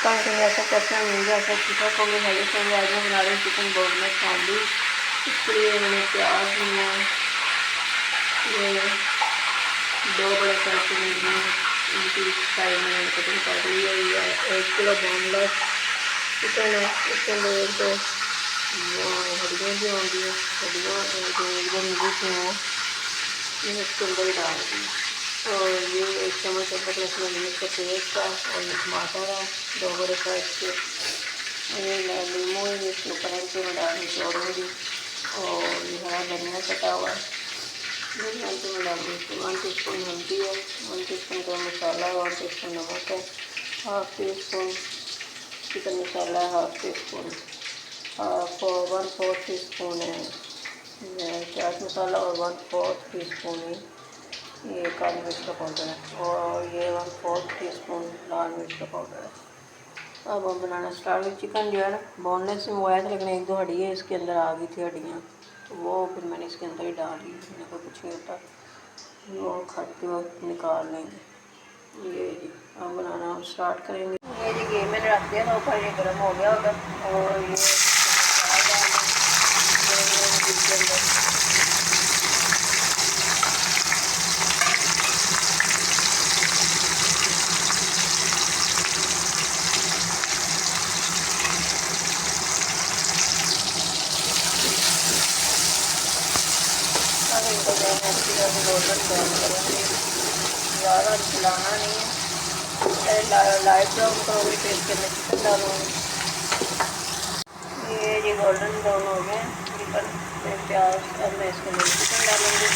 कम कहीं ऐसा कैसा मिल जाता है चिकन को भी हेल्दी से आज मैं बना रही हूँ चिकन बोनलेस सैंडविच। इसके लिए मैंने प्याज लिया, ये 2 बड़े साइज के लीजिए, इनकी साइड में मैंने कटिंग कर दी है। ये 1 किलो बोनलेस चिकन है। इसके अंदर एक तो वो हड्डियाँ भी होंगी, हड्डियाँ जो एकदम मिली थी वो मैंने इसके अंदर ही डाल दी। और ये 1 चम्मच अदरक लहसुन मिर्च का पेस्ट है और ये टमाटर है 2 बड़े साइज के। ये नींबू है इसके ऊपर के मैं डाल छोड़ूँगी। और ये हरा धनिया कटा हुआ है, धनिया तो मैं डाल दूँगी। 1 टीस्पून हल्दी है, 1 टीस्पून गरम मसाला, 1 टीस्पून नमक है, 1/2 टीस्पून चिकन मसाला, 1/2 टीस्पून 1/4 टीस्पून है चाट मसाला और 1/4 टीस्पून ये काली मिर्च का पाउडर है और ये 1/4 टीस्पून लाल मिर्च का पाउडर है। अब हम बनाना स्टार्ट। चिकन जो है ना बोनलेस से मंगवाया था, लेकिन 1-2 हड्डी है इसके अंदर आ गई थी हड्डियाँ, तो वो फिर मैंने इसके अंदर ही डाल दी। मेरे को कुछ नहीं होता, वो खाते वक्त निकाल लेंगे। ये जी अब बनाना हम स्टार्ट करेंगे। ये जी घी मैंने रख दिया था ऊपर, ये गर्म हो गया होगा और ये इनको गोल्डन ब्राउन करेंगे, ज़्यादा खिलाना नहीं है, लाइट ब्राउन करोगे फिर इसके अंदर चिकन डालूँगी। ये जी गोल्डन ब्राउन हो गए चिकन, फिर प्याज अब मैं इसके अंदर चिकन डालूँगी।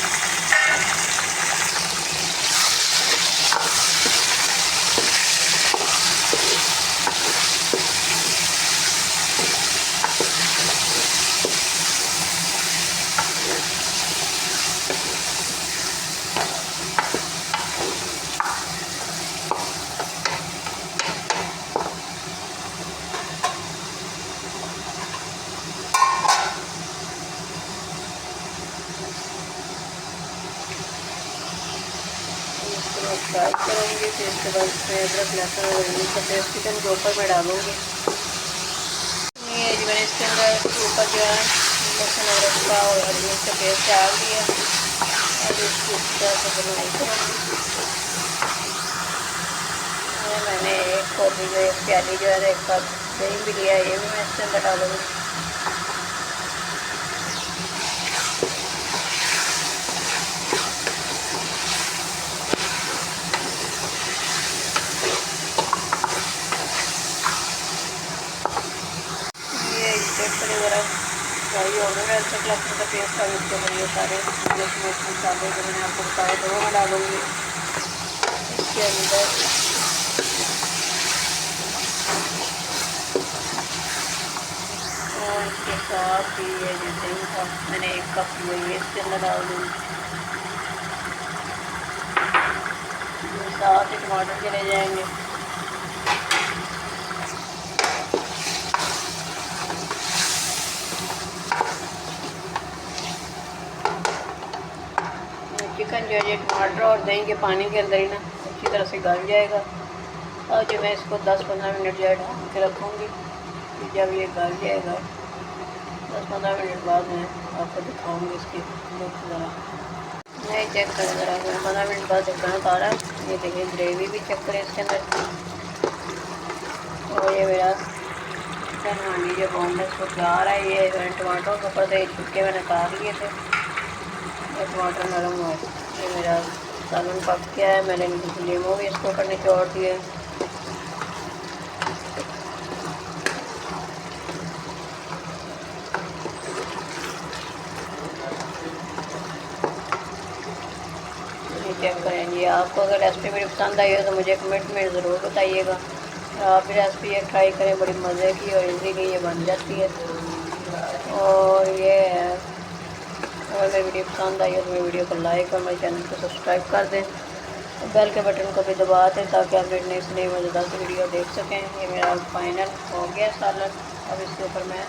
फ्राई करूँगी, फिर इसके बाद अदरक लहसुन और मिर्च का पेस्ट चिकन के ऊपर मैं डालूँगी। ये जो मैंने इसके अंदर ऊपर जो है लहसुन अदरक का और हरी मिर्च का पेस्ट डाल दिया। अब इसकी अच्छी तरह से बनाई करूँगी। मैंने एक कौली जो एक प्याली जो है एक कप दही भी लिया, ये भी मैं इसके अंदर डालूँगी। वगैरह फ्राई हो गए, अदरक लहसुन का पेस्ट है इसके अंदर, ये सारे मिर्च मसाले जो मैंने आपको बताया तो वो मैं डालूँगी इसके अंदर। और इसके साथ ही ये जो दही था मैंने 1 कप लिया, ये इसके अंदर डाल दूँगी। साथ ही टमाटर चले जाएंगे। चिकन जो है टमाटर और दही के पानी के अंदर ही ना अच्छी तरह से गल जाएगा। और जो मैं इसको 10-15 मिनट जो है ढक के रखूँगी। जब ये गल जाएगा 10-15 मिनट बाद मैं आपको दिखाऊँगी इसकी लुक ज़रा। नहीं चेक करें ज़रा, 15 मिनट बाद ढक्कन उतारा, ये देखिए ग्रेवी भी चेक करें इसके अंदर। और ये मेरा चिकन हांडी जो बोनलेस वो तैयार है। ये मैंने टमाटरों के ऊपर से छुटके मैंने काट लिए थे, टमाटर नरम हुआ। ये मेरा सालन पक गया है, मैंने नींबू भी इसके ऊपर निचोड़ दिए। चेक करें जी। आपको अगर रेसिपी मेरी पसंद आई हो तो मुझे कमेंट में ज़रूर बताइएगा। आप भी रेसिपी ये ट्राई करें, बड़ी मज़े की और इजीली ये बन जाती है। और ये है, अगर मेरी वीडियो पसंद आई हो तो मेरी वीडियो को लाइक और मेरे चैनल को सब्सक्राइब कर दें, बेल के बटन को भी दबा दें ताकि आप मेरी नेक्स्ट नई मज़ेदार वीडियो देख सकें। ये मेरा फाइनल हो गया सालन। अब इसके ऊपर मैं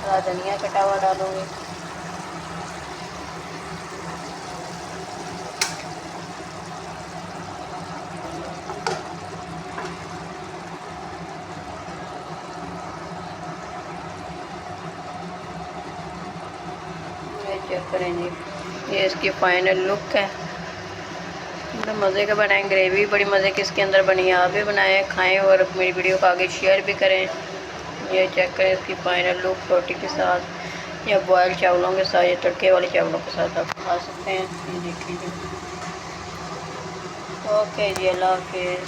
हरा धनिया कटा हुआ डालूँगी। चेक करें जी, ये इसकी फाइनल लुक है। बड़ा मज़े का बनाएं, ग्रेवी बड़ी मज़े की इसके अंदर बनी है। आप भी बनाएं, खाएं और मेरी वीडियो को आगे शेयर भी करें। ये चेक करें इसकी फाइनल लुक, रोटी के साथ या बॉयल चावलों के साथ या तड़के वाले चावलों के साथ आप खा सकते हैं। ये देखिए। ओके जी, अल्लाह हाफिज़।